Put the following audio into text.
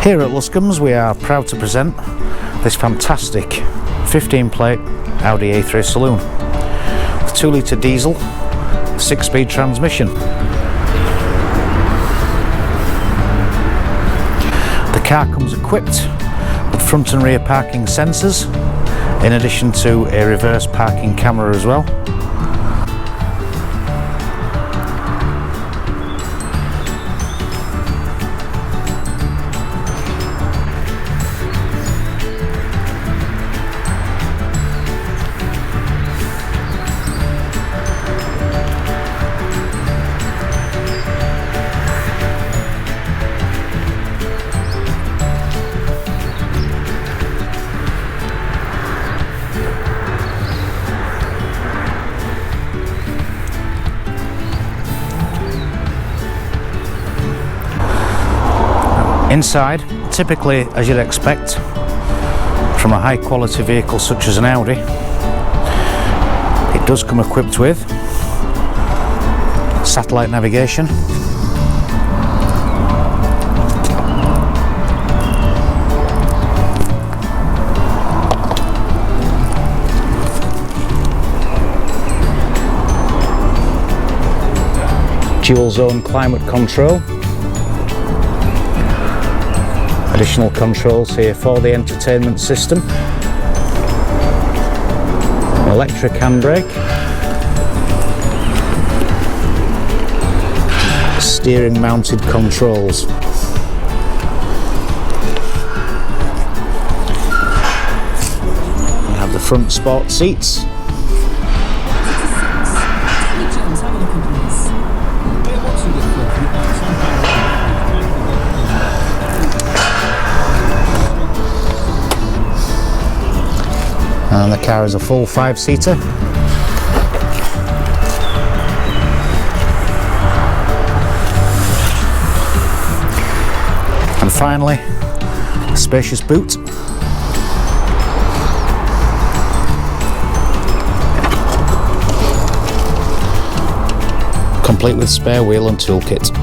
Here at Luscombes we are proud to present this fantastic 15-plate Audi A3 saloon with 2-litre diesel, 6-speed transmission. The car comes equipped with front and rear parking sensors, in addition to a reverse parking camera as well. Inside, typically as you'd expect from a high quality vehicle such as an Audi, it does come equipped with satellite navigation, dual zone climate control, additional controls here for the entertainment system, electric handbrake, steering mounted controls. We have the front sport seats. And the car is a full 5-seater. And finally, a spacious boot. Complete with spare wheel and toolkit.